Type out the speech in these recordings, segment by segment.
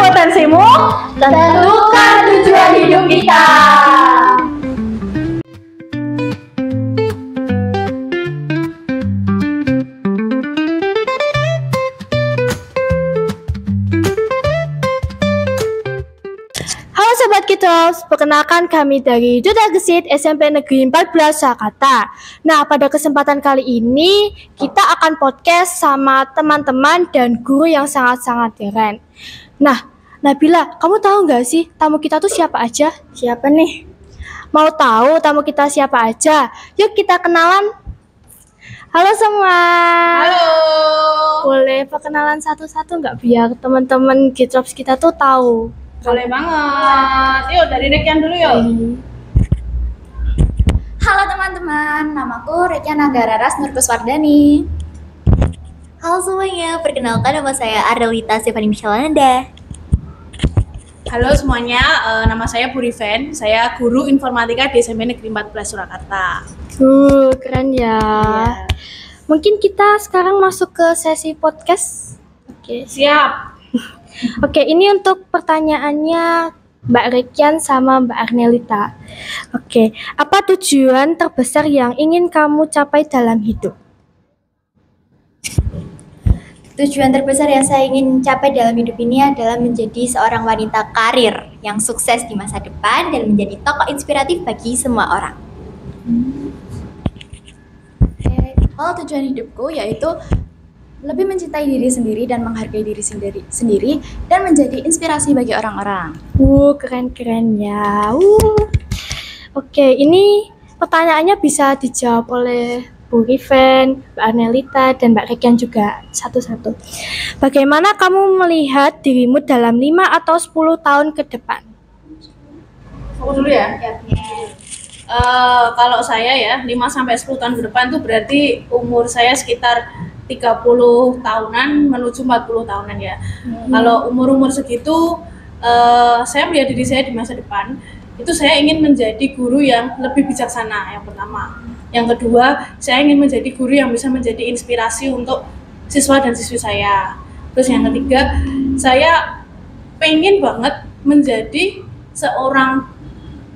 potensimu, tentukan tujuan hidup kita. Halo Sobat Kitos, perkenalkan kami dari Duta Gesit SMP Negeri 14 Surakarta. Nah, pada kesempatan kali ini kita akan podcast sama teman-teman dan guru yang sangat-sangat keren. Nah, Nabila, kamu tahu nggak sih tamu kita tuh siapa aja? Siapa nih? Mau tahu tamu kita siapa aja? Yuk kita kenalan. Halo semua. Halo. Boleh perkenalan satu-satu nggak biar teman-teman Kitos kita tuh tahu? Boleh banget. Yuk dari Rekian dulu yuk. Halo teman-teman, namaku Rekian Anggararas Nurkuswardani. Halo semuanya, perkenalkan nama saya Ardelita Stefani Michaelananda. Halo semuanya, nama saya Puriven. Saya guru informatika di SMP Negeri 14 Surakarta. Keren ya. Mungkin kita sekarang masuk ke sesi podcast. Oke. Siap. Oke, ini untuk pertanyaannya Mbak Rekian sama Mbak Arnelita. Oke, apa tujuan terbesar yang ingin kamu capai dalam hidup? Tujuan terbesar yang saya ingin capai dalam hidup ini adalah menjadi seorang wanita karir yang sukses di masa depan dan menjadi tokoh inspiratif bagi semua orang. Kalau tujuan hidupku yaitu lebih mencintai diri sendiri dan menghargai diri sendiri dan menjadi inspirasi bagi orang-orang. Keren-keren ya. Oke, ini pertanyaannya bisa dijawab oleh Bu Riven, Mbak Arnelita, dan Mbak Rekian juga satu-satu. Bagaimana kamu melihat dirimu dalam 5 atau 10 tahun ke depan? Aku dulu ya. Kalau saya ya 5-10 tahun ke depan tuh berarti umur saya sekitar 30 tahunan menuju 40 tahunan ya. Kalau umur-umur segitu saya melihat diri saya di masa depan itu saya ingin menjadi guru yang lebih bijaksana yang pertama. Yang kedua, saya ingin menjadi guru yang bisa menjadi inspirasi untuk siswa dan siswi saya. Terus yang ketiga, saya pengen banget menjadi seorang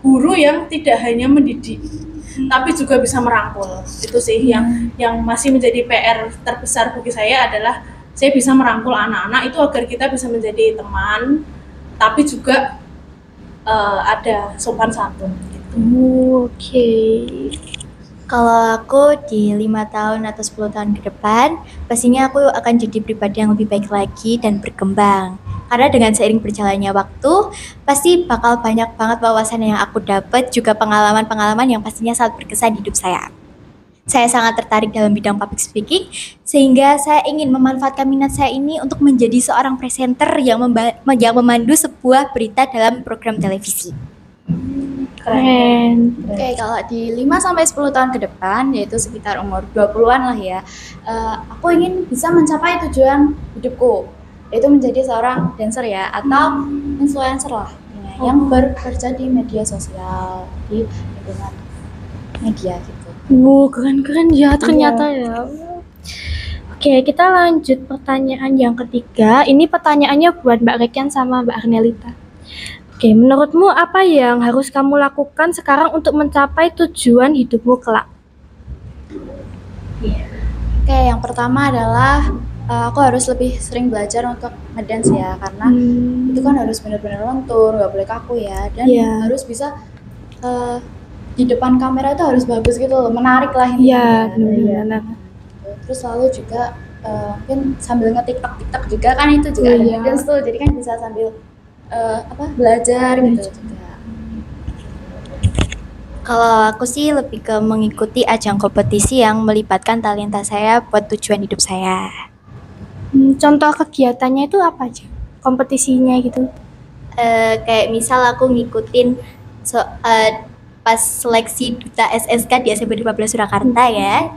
guru yang tidak hanya mendidik tapi juga bisa merangkul. Itu sih yang masih menjadi PR terbesar bagi saya adalah saya bisa merangkul anak-anak itu agar kita bisa menjadi teman tapi juga ada sopan santun gitu. Oke. Kalau aku di 5 tahun atau 10 tahun ke depan, pastinya aku akan jadi pribadi yang lebih baik lagi dan berkembang. Karena dengan seiring berjalannya waktu, pasti bakal banyak banget wawasan yang aku dapat, juga pengalaman-pengalaman yang pastinya sangat berkesan di hidup saya. Saya sangat tertarik dalam bidang public speaking, sehingga saya ingin memanfaatkan minat saya ini untuk menjadi seorang presenter yang memandu sebuah berita dalam program televisi. Keren. Oke, kalau di 5-10 tahun ke depan, yaitu sekitar umur 20-an lah ya, aku ingin bisa mencapai tujuan hidupku, yaitu menjadi seorang dancer ya, atau influencer lah, ya, yang bekerja di media sosial, di lingkungan media gitu. Keren-keren ya ternyata ya. Oke, kita lanjut pertanyaan yang ketiga. Ini pertanyaannya buat Mbak Rekian sama Mbak Arnelita. Oke, menurutmu apa yang harus kamu lakukan sekarang untuk mencapai tujuan hidupmu kelak? Oke, yang pertama adalah aku harus lebih sering belajar untuk ngedance ya, karena itu kan harus benar-benar lentur, nggak boleh kaku ya, dan harus bisa di depan kamera itu harus bagus gitu loh, menarik lah ini. Benar. Terus lalu juga mungkin sambil nge-tiktok juga kan itu juga ada dance tuh, jadi kan bisa sambil belajar gitu juga. Kalau aku sih lebih ke mengikuti ajang kompetisi yang melibatkan talenta saya buat tujuan hidup saya. Contoh kegiatannya itu apa aja? Kompetisinya gitu? Kayak misal aku ngikutin pas seleksi Duta SSK di SMP 15 Surakarta ya.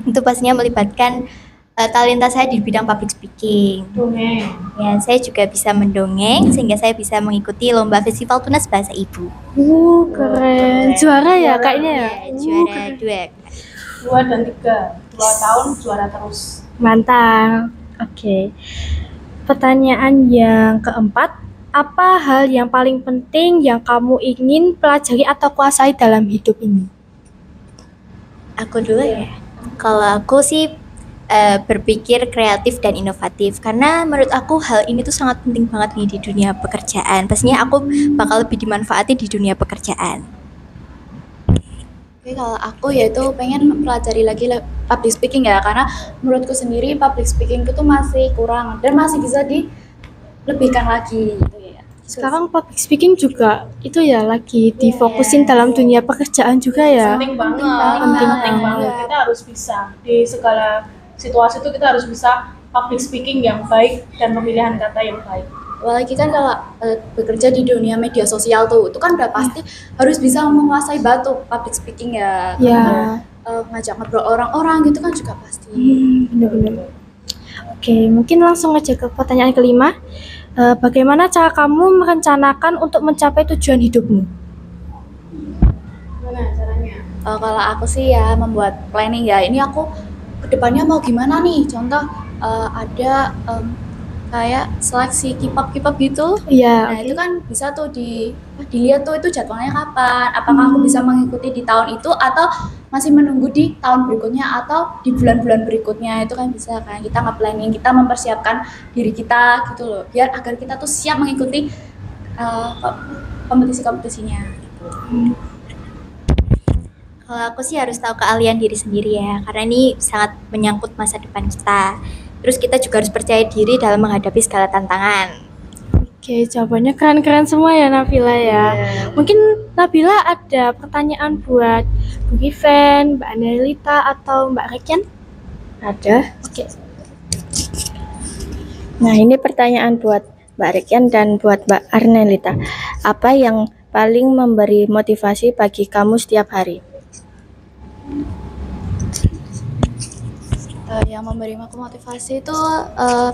Itu pastinya melibatkan talenta saya di bidang public speaking. Dongeng. Ya, saya juga bisa mendongeng sehingga saya bisa mengikuti lomba festival tunas bahasa ibu. Keren. Juara ya kayaknya ya? Juara 2. 2 dan 3. 2 tahun juara terus. Mantap. Oke. Pertanyaan yang keempat, apa hal yang paling penting yang kamu ingin pelajari atau kuasai dalam hidup ini? Aku dulu ya. Kalau aku sih berpikir kreatif dan inovatif, karena menurut aku hal ini tuh sangat penting banget nih di dunia pekerjaan. Pastinya aku bakal lebih dimanfaati di dunia pekerjaan. Oke, kalau aku yaitu pengen mempelajari lagi public speaking ya, karena menurutku sendiri public speaking itu masih kurang dan masih bisa dilebihkan lagi gitu ya. Sekarang public speaking juga itu ya lagi difokusin dalam dunia pekerjaan juga ya. Penting banget, Penting penting banget. Kita harus bisa di segala situasi itu kita harus bisa public speaking yang baik dan pemilihan kata yang baik. Apalagi kan kalau bekerja di dunia media sosial tuh, itu kan udah pasti harus bisa menguasai public speaking ya. Ya. Ngajak ngobrol orang-orang gitu kan juga pasti. Benar-benar. Oke, mungkin langsung aja ke pertanyaan kelima. Bagaimana cara kamu merencanakan untuk mencapai tujuan hidupmu? Gimana caranya? Kalau aku sih ya membuat planning ya. Ini aku kedepannya mau gimana nih? Contoh ada kayak seleksi K-pop gitu. Iya. Nah itu kan bisa tuh dilihat tuh itu jadwalnya kapan. Apakah aku bisa mengikuti di tahun itu atau masih menunggu di tahun berikutnya atau di bulan-bulan berikutnya. Itu kan bisa kan kita nge-planning, kita mempersiapkan diri kita gitu loh, biar agar kita tuh siap mengikuti kompetisi-kompetisinya gitu. Kalau aku sih harus tahu keahlian diri sendiri ya, karena ini sangat menyangkut masa depan kita. Terus kita juga harus percaya diri dalam menghadapi segala tantangan. Oke, jawabannya keren-keren semua ya Nabila ya. Mungkin Nabila ada pertanyaan buat Bu Given, Mbak Anelita atau Mbak Rekian? Ada. Oke. Nah, ini pertanyaan buat Mbak Rekian dan buat Mbak Arnelita. Apa yang paling memberi motivasi bagi kamu setiap hari? Yang memberi aku motivasi itu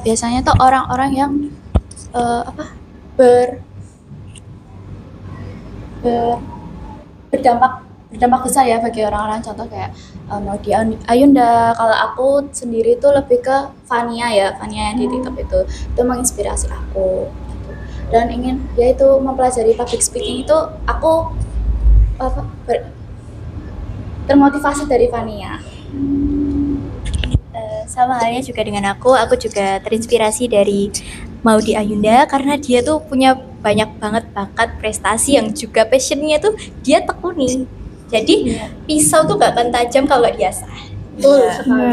biasanya tuh orang-orang yang berdampak besar ya bagi orang-orang. Contoh kayak mau di Ayunda. Kalau aku sendiri tuh lebih ke Fania yang di TikTok itu menginspirasi aku gitu. Dan ingin yaitu mempelajari public speaking itu aku termotivasi dari Fania. Sama halnya juga dengan aku juga terinspirasi dari Maudy Ayunda, karena dia tuh punya banyak banget bakat, prestasi yang juga passionnya tuh dia tekuni. Jadi pisau tuh gak akan tajam kalau gak diasah. Betul sekali.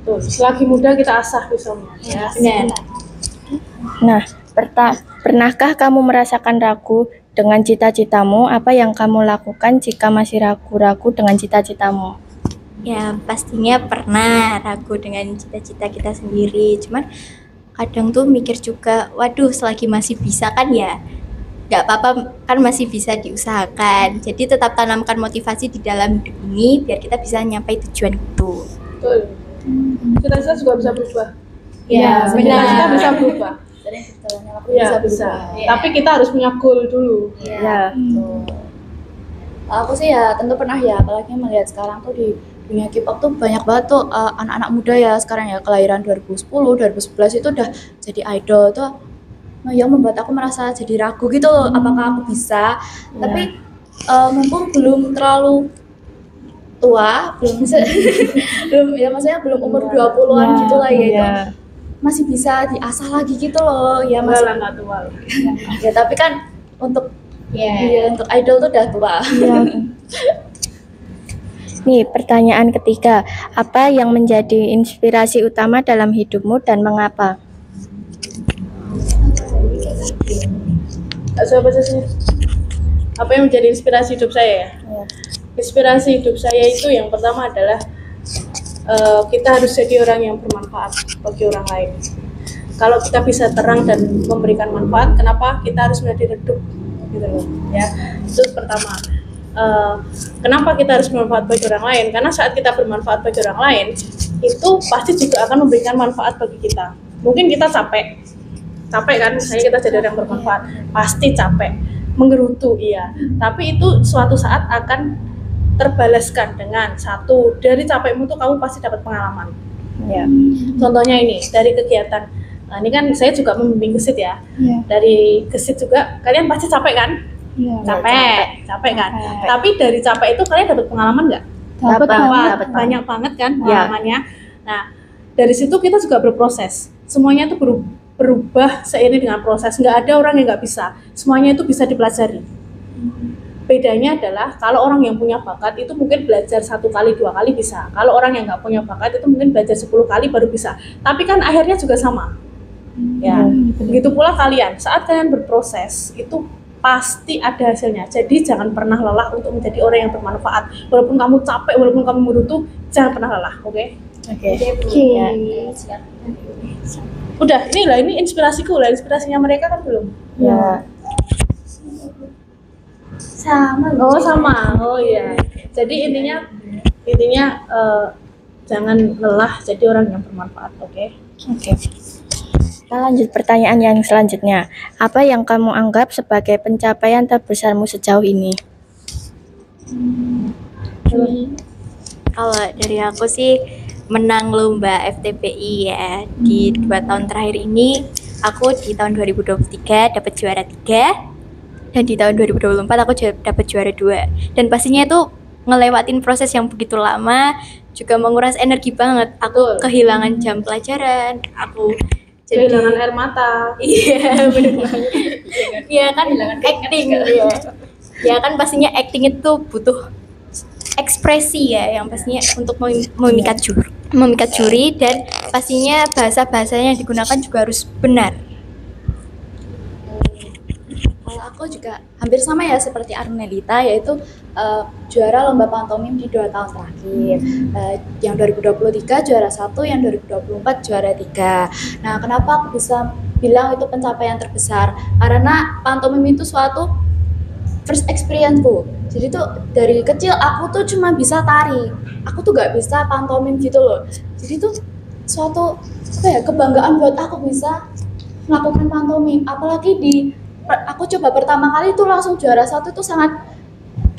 Betul. Selagi muda kita asah pisaunya. Ya. Benar. Nah, pernahkah kamu merasakan ragu dengan cita-citamu? Apa yang kamu lakukan jika masih ragu-ragu dengan cita-citamu? Ya pastinya pernah ragu dengan cita-cita kita sendiri. Cuman kadang tuh mikir juga, waduh selagi masih bisa kan ya gak apa-apa, kan masih bisa diusahakan. Jadi tetap tanamkan motivasi di dalam hidup ini biar kita bisa nyampai tujuan itu. Betul. Cita-cita juga bisa berubah. Ya, Cita-cita bisa berubah. Bisa Bisa. Tapi kita harus punya goal dulu. Ya. Aku sih ya tentu pernah ya, apalagi melihat sekarang tuh di dunia K-pop tuh banyak banget tuh anak-anak muda ya sekarang ya, kelahiran 2010, 2011 itu udah jadi idol tuh. Yang membuat aku merasa jadi ragu gitu loh, apakah aku bisa. Tapi mumpung belum terlalu tua, maksudnya belum umur 20-an gitu lah ya, itu masih bisa diasah lagi gitu loh ya mas. Enggak tua. Ya tapi kan untuk untuk idol tuh udah tua. Nih, pertanyaan ketiga. Apa yang menjadi inspirasi utama dalam hidupmu dan mengapa? Apa yang menjadi inspirasi hidup saya ya? Inspirasi hidup saya itu yang pertama adalah kita harus jadi orang yang bermanfaat bagi orang lain. Kalau kita bisa terang dan memberikan manfaat, kenapa kita harus menjadi redup gitu loh ya. Itu pertama. Kenapa kita harus bermanfaat bagi orang lain? Karena saat kita bermanfaat bagi orang lain, itu pasti juga akan memberikan manfaat bagi kita. Mungkin kita capek kan, misalnya kita jadi orang bermanfaat, pasti capek, menggerutu iya. Tapi itu suatu saat akan terbalaskan dengan satu, dari capekmu tuh kamu pasti dapat pengalaman. Ya. Contohnya ini dari kegiatan Nah, ini kan saya juga membimbing gesit ya. Iya. Dari gesit juga kalian pasti capek kan? Iya. Capek kan? Tapi dari capek itu kalian dapat pengalaman nggak? Dapat Banyak banget kan Ya. pengalamannya. Nah, dari situ kita juga berproses. Semuanya itu berubah seiring dengan proses. Nggak ada orang yang nggak bisa. Semuanya itu bisa dipelajari. Bedanya adalah kalau orang yang punya bakat itu mungkin belajar 1 kali 2 kali bisa. Kalau orang yang nggak punya bakat itu mungkin belajar 10 kali baru bisa. Tapi kan akhirnya juga sama. Ya, begitu pula kalian. Saat kalian berproses itu pasti ada hasilnya. Jadi jangan pernah lelah untuk menjadi orang yang bermanfaat. Walaupun kamu capek, walaupun kamu merutu, jangan pernah lelah. Oke? Oke. Oke. Udah, ini inspirasiku lah. Inspirasinya mereka kan belum. Ya. Sama. Oh sama, oh iya. Jadi intinya jangan lelah jadi orang yang bermanfaat, oke? Oke. Kita lanjut pertanyaan yang selanjutnya. Apa yang kamu anggap sebagai pencapaian terbesarmu sejauh ini? Kalau dari aku sih menang lomba FTPI ya di 2 tahun terakhir ini. Aku di tahun 2023 dapat juara 3 dan di tahun 2024 aku dapat juara 2. Dan pastinya itu ngelewatin proses yang begitu lama juga menguras energi banget. Aku kehilangan jam pelajaran, aku jadi Kehilangan air mata. iya benar banget. Iya kan acting ya. Ya kan pastinya acting itu butuh ekspresi ya yang pastinya untuk memikat juri dan pastinya bahasa-bahasanya yang digunakan juga harus benar. Kalau aku juga hampir sama ya seperti Arnelita, yaitu juara lomba pantomim di 2 tahun terakhir. Yang 2023 juara 1, yang 2024 juara 3. Nah, kenapa aku bisa bilang itu pencapaian terbesar? Karena pantomim itu suatu first experience-ku. Jadi tuh dari kecil aku tuh cuma bisa tari. Aku tuh gak bisa pantomim gitu loh. Jadi tuh suatu kebanggaan buat aku bisa melakukan pantomim. Apalagi aku coba pertama kali itu langsung juara 1 itu sangat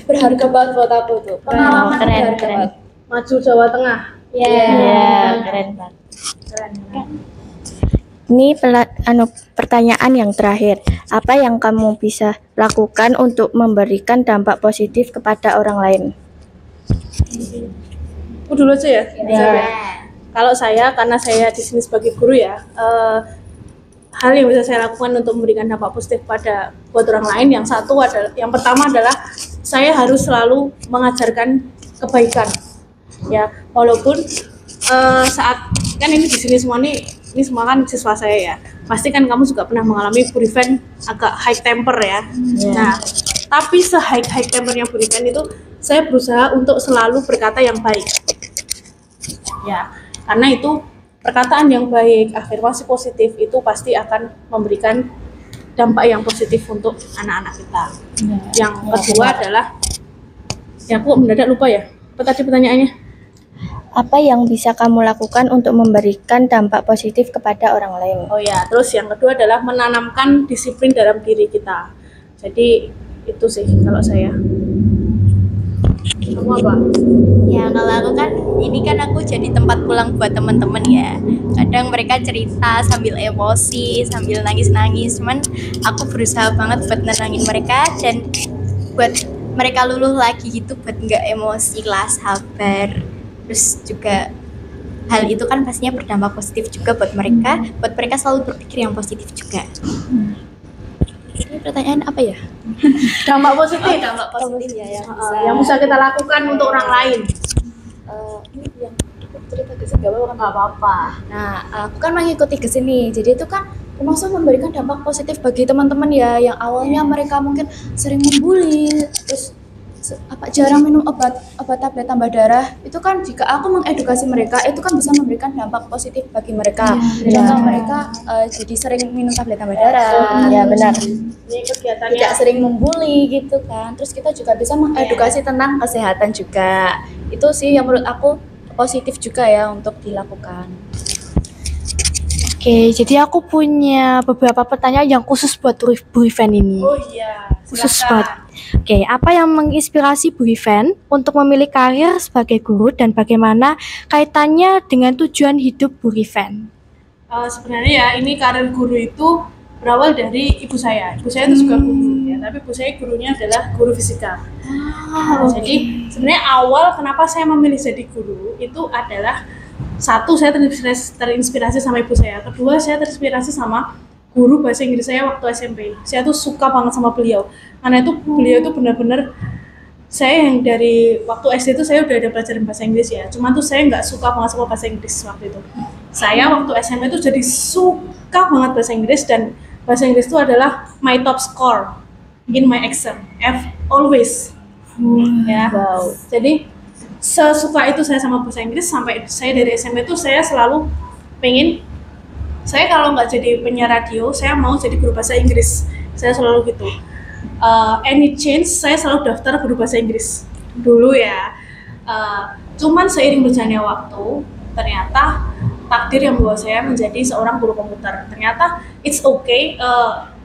berharga banget buat aku tuh. Pengalaman Keren. berharga banget. Maju Jawa Tengah. Ya, keren banget. Ini pertanyaan yang terakhir. Apa yang kamu bisa lakukan untuk memberikan dampak positif kepada orang lain? Aku dulu aja ya. Kalau saya, karena saya di sini sebagai guru ya, hal yang bisa saya lakukan untuk memberikan dampak positif buat orang lain, yang pertama adalah saya harus selalu mengajarkan kebaikan. Ya, walaupun saat kan ini di sini semua ini semua kan siswa saya ya. Pasti kan kamu juga pernah mengalami Bu Riven agak high temper ya. Nah, tapi high tempernya Bu Riven itu saya berusaha untuk selalu berkata yang baik. Ya, karena itu perkataan yang baik, afirmasi positif itu pasti akan memberikan dampak yang positif untuk anak-anak kita. Yang kedua adalah, ya aku mendadak lupa ya. Apa tadi pertanyaannya? Apa yang bisa kamu lakukan untuk memberikan dampak positif kepada orang lain? Oh ya, terus yang kedua adalah menanamkan disiplin dalam diri kita. Jadi itu sih kalau saya. Kamu apa? Ya kalau aku kan ini kan aku jadi tempat pulang buat teman-teman ya. Kadang mereka cerita sambil emosi, sambil nangis-nangis. Cuman aku berusaha banget buat nenangin mereka dan buat mereka luluh lagi gitu, buat nggak emosi lah, sabar. Terus juga hal itu kan pastinya berdampak positif juga buat mereka selalu berpikir yang positif juga. Ini pertanyaan apa ya? Dampak positif. Dampak positif ya Yang bisa kita lakukan untuk orang lain. Ini yang cerita ke sini nggak apa-apa. Nah, aku kan mengikuti ke sini, jadi itu kan termasuk memberikan dampak positif bagi teman-teman ya, yang awalnya mereka mungkin sering membuli, terus jarang minum obat tablet tambah darah. Itu kan jika aku mengedukasi mereka, itu kan bisa memberikan dampak positif bagi mereka. Contoh mereka jadi sering minum tablet tambah darah. Ya benar. Ini kegiatannya Tidak sering membuli gitu kan. Terus kita juga bisa mengedukasi tentang kesehatan juga. Itu sih yang menurut aku positif juga ya untuk dilakukan. Oke, jadi aku punya beberapa pertanyaan yang khusus buat Bu Riven ini. Oh iya, Khusus silakan. buat. Oke, apa yang menginspirasi Bu Riven untuk memilih karir sebagai guru dan bagaimana kaitannya dengan tujuan hidup Bu Riven? Sebenarnya ya ini karir guru itu berawal dari ibu saya. Ibu saya itu juga guru ya, tapi ibu saya gurunya adalah guru fisika. Jadi sebenarnya awal kenapa saya memilih jadi guru itu adalah satu, saya terinspirasi sama ibu saya. Kedua, saya terinspirasi sama guru bahasa Inggris saya waktu SMP. Saya tuh suka banget sama beliau. Karena itu beliau itu benar-benar, saya yang dari waktu SD itu saya udah ada pelajaran bahasa Inggris ya. Cuman tuh saya nggak suka banget sama bahasa Inggris waktu itu. Saya waktu SMP itu jadi suka banget bahasa Inggris, dan bahasa Inggris itu adalah my top score in my exam. F always. Ya. Wow. Jadi sesuka itu saya sama bahasa Inggris, sampai saya dari SMP itu saya selalu pengen, saya kalau nggak jadi penyiar radio, saya mau jadi guru bahasa Inggris. Saya selalu gitu. Any change, saya selalu daftar guru bahasa Inggris dulu ya. Cuman seiring berjalannya waktu, ternyata takdir yang membawa saya menjadi seorang guru komputer. Ternyata it's okay,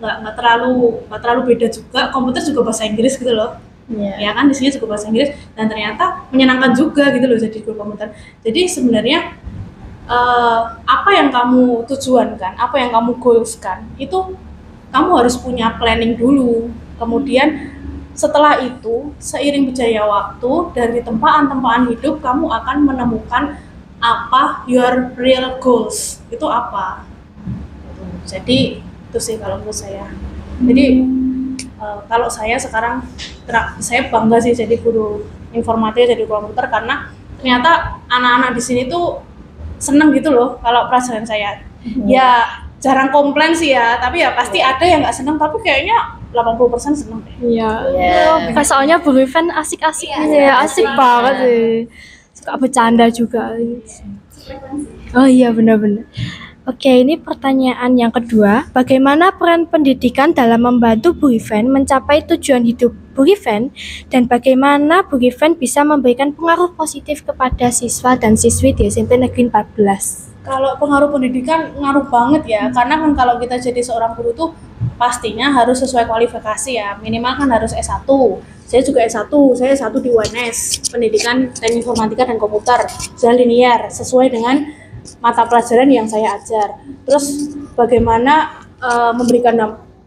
nggak terlalu beda juga. Komputer juga bahasa Inggris gitu loh. Ya kan, di sini juga bahasa Inggris, dan ternyata menyenangkan juga gitu loh jadi guru komputer. Jadi sebenarnya apa yang kamu tujuankan, apa yang kamu goalskan, itu kamu harus punya planning dulu. Kemudian setelah itu, seiring berjalannya waktu, dari tempaan-tempaan hidup, kamu akan menemukan apa your real goals, itu apa. Jadi itu sih kalau menurut saya. Jadi kalau saya sekarang, saya bangga sih jadi guru informatika, jadi guru komputer, karena ternyata anak-anak di sini tuh seneng gitu loh kalau pelajaran saya. Ya jarang komplain sih ya, tapi ya pasti ada yang nggak seneng, tapi kayaknya 80% seneng deh. Iya. Soalnya Bu Vivian asik-asik gitu ya, asik banget sih. Suka bercanda juga. Oh iya, benar-benar. Oke, ini pertanyaan yang kedua. Bagaimana peran pendidikan dalam membantu Bu Vivian mencapai tujuan hidup Bu Vivian, dan bagaimana Bu Vivian bisa memberikan pengaruh positif kepada siswa dan siswi di SMP Negeri 14? Kalau pengaruh pendidikan ngaruh banget ya, karena kan kalau kita jadi seorang guru tuh pastinya harus sesuai kualifikasi ya, minimal kan harus S1. Saya juga S1, saya S1 di UNS, Pendidikan Teknik Informatika dan Komputer, secara linear, sesuai dengan mata pelajaran yang saya ajar. Terus bagaimana memberikan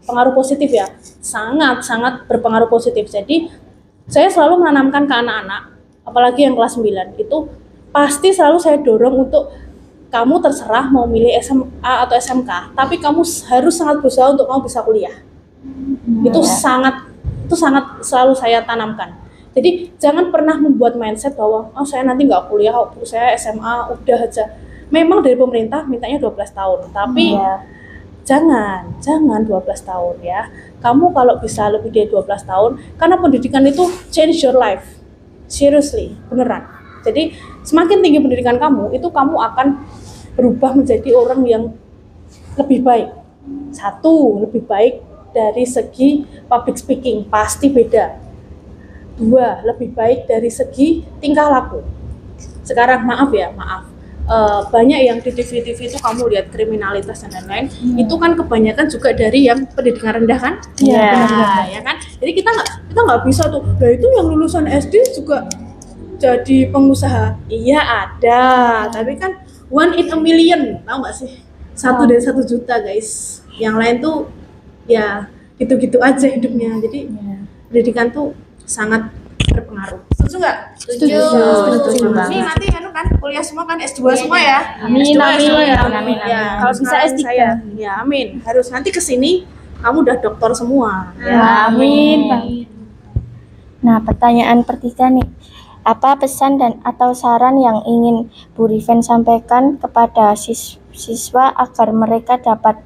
pengaruh positif ya, sangat berpengaruh positif. Jadi saya selalu menanamkan ke anak-anak, apalagi yang kelas 9, itu pasti selalu saya dorong untuk kamu terserah mau milih SMA atau SMK, tapi kamu harus sangat berusaha untuk kamu bisa kuliah. Itu sangat selalu saya tanamkan. Jadi jangan pernah membuat mindset bahwa saya nanti nggak kuliah, saya SMA udah aja. Memang dari pemerintah mintanya 12 tahun, tapi jangan 12 tahun ya. Kamu kalau bisa lebih dari 12 tahun, karena pendidikan itu change your life. Seriously, beneran. Jadi semakin tinggi pendidikan kamu, itu kamu akan berubah menjadi orang yang lebih baik. Satu, lebih baik dari segi public speaking, pasti beda. Dua, lebih baik dari segi tingkah laku. Sekarang maaf, banyak yang di TV itu kamu lihat kriminalitas dan lain-lain, itu kan kebanyakan juga dari yang pendidikan rendah kan? Ya kan? Jadi kita nggak bisa tuh, nah itu yang lulusan SD juga jadi pengusaha. Iya ada, tapi kan 1 in a million, tahu nggak sih? 1 dari 1 juta guys. Yang lain tuh ya gitu-gitu aja hidupnya. Jadi pendidikan tuh sangat berpengaruh. Setuju nggak? Setuju banget. Nih nanti kan kuliah semua kan S2 semua ya. Amin. Ya, Kalau bisa S3. Ya amin. Harus nanti kesini kamu udah dokter semua. Ya, amin. Nah, pertanyaan ketiga nih. Apa pesan dan atau saran yang ingin Bu Vivian sampaikan kepada siswa agar mereka dapat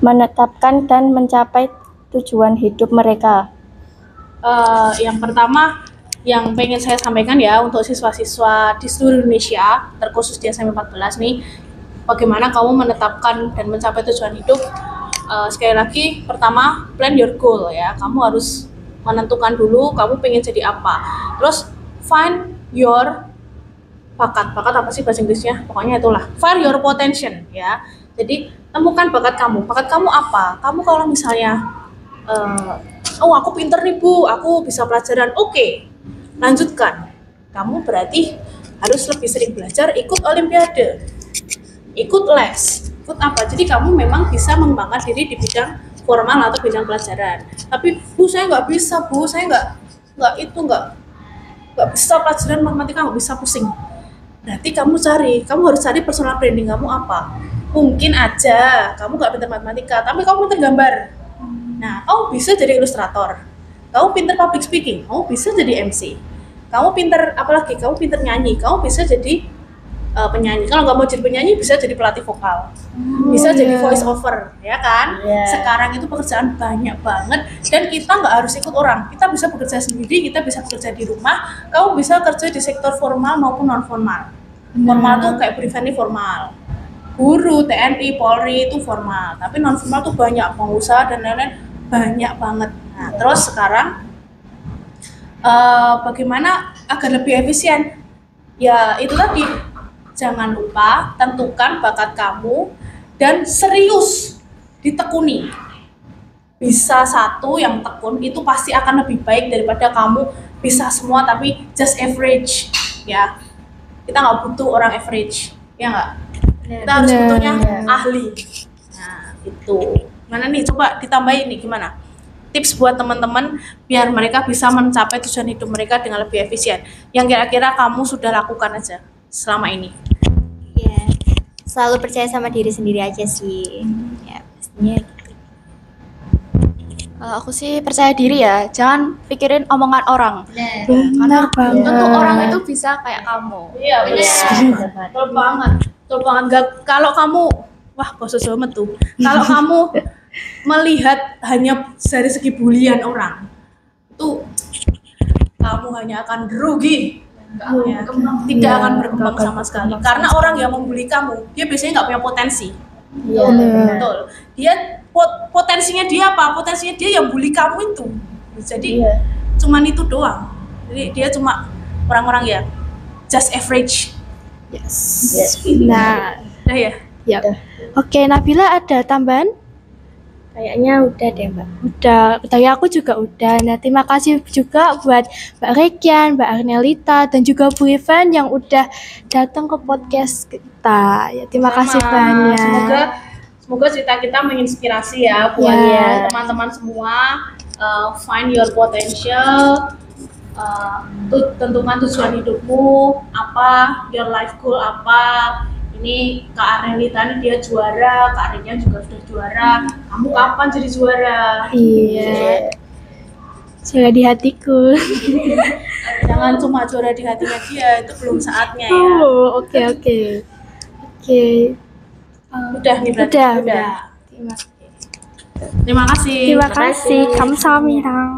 menetapkan dan mencapai tujuan hidup mereka? Yang pertama yang pengen saya sampaikan ya untuk siswa-siswa di seluruh Indonesia, terkhusus di SMP 14 nih, bagaimana kamu menetapkan dan mencapai tujuan hidup. Sekali lagi, pertama plan your goal ya, kamu harus menentukan dulu kamu pengen jadi apa. Terus find your bakat apa sih bahasa Inggrisnya? Pokoknya itulah, find your potential ya. Jadi temukan bakat kamu apa? Kamu kalau misalnya aku pinter nih Bu, aku bisa pelajaran, oke, lanjutkan. Kamu berarti harus lebih sering belajar, ikut olimpiade. ikut les, ikut apa. Jadi kamu memang bisa mengembangkan diri di bidang formal atau bidang pelajaran. Tapi Bu saya nggak bisa, Bu saya nggak bisa pelajaran matematika, nggak bisa, pusing. Berarti kamu harus cari personal branding kamu apa. Mungkin aja kamu nggak pintar matematika, tapi kamu pintar gambar. Nah, kamu bisa jadi ilustrator. Kamu pintar public speaking, kamu bisa jadi MC. Kamu pintar apalagi? Kamu pintar nyanyi, kamu bisa jadi penyanyi. Kalau nggak mau jadi penyanyi, bisa jadi pelatih vokal, bisa jadi voice over, ya kan? Sekarang itu pekerjaan banyak banget, dan kita nggak harus ikut orang. Kita bisa bekerja sendiri, kita bisa bekerja di rumah. Kamu bisa kerja di sektor formal maupun non formal. Formal tuh kayak prevent formal, guru, TNI, Polri itu formal. Tapi non formal tuh banyak, pengusaha dan lain-lain banyak banget. Nah, terus sekarang bagaimana agar lebih efisien? Ya itu tadi. Jangan lupa tentukan bakat kamu dan serius ditekuni. Bisa satu yang tekun itu pasti akan lebih baik daripada kamu bisa semua tapi just average, ya. Kita nggak butuh orang average, ya nggak? Kita harus butuhnya ahli. Nah itu. Mana nih? Coba ditambahin nih gimana? Tips buat teman-teman biar mereka bisa mencapai tujuan hidup mereka dengan lebih efisien. Yang kira-kira kamu sudah lakukan aja selama ini. Ya, selalu percaya sama diri sendiri aja sih. Ya, pastinya gitu. Kalau aku sih percaya diri ya, jangan pikirin omongan orang. Benar banget. Tentu orang itu bisa kayak kamu. Iya, betul banget. Betul banget. Kalau kamu, wah kok banget tuh. Kalau kamu melihat hanya dari segi bulian orang, itu kamu hanya akan rugi. Ya, tidak akan berkembang sama sekali. Karena orang yang membuli kamu, dia biasanya nggak punya potensi. Betul. Dia potensinya dia apa? Potensinya dia yang bully kamu itu. Jadi cuman itu doang. Jadi dia cuma orang-orang ya just average. Nah, Udah ya? ya. Oke, Nabila ada tambahan? Kayaknya udah deh Mbak. Udah, dari aku juga udah. Nah, terima kasih juga buat Mbak Rekian, Mbak Arnelita, dan juga Bu Ivan yang udah datang ke podcast kita. Ya, terima kasih banyak. Semoga cerita kita menginspirasi ya buat teman-teman semua. Find your potential. Tentukan tujuan hidupmu apa, your life goal apa. Ini Kak Arnelita ini dia juara, Kak Arnelita juga sudah juara. Kamu kapan jadi juara? Iya. Juara di hatiku. Jangan cuma juara di hatinya dia, itu belum saatnya ya. Oh, oke. Udah nih berarti. Udah. Terima kasih. Terima kasih. Kamsahamnida.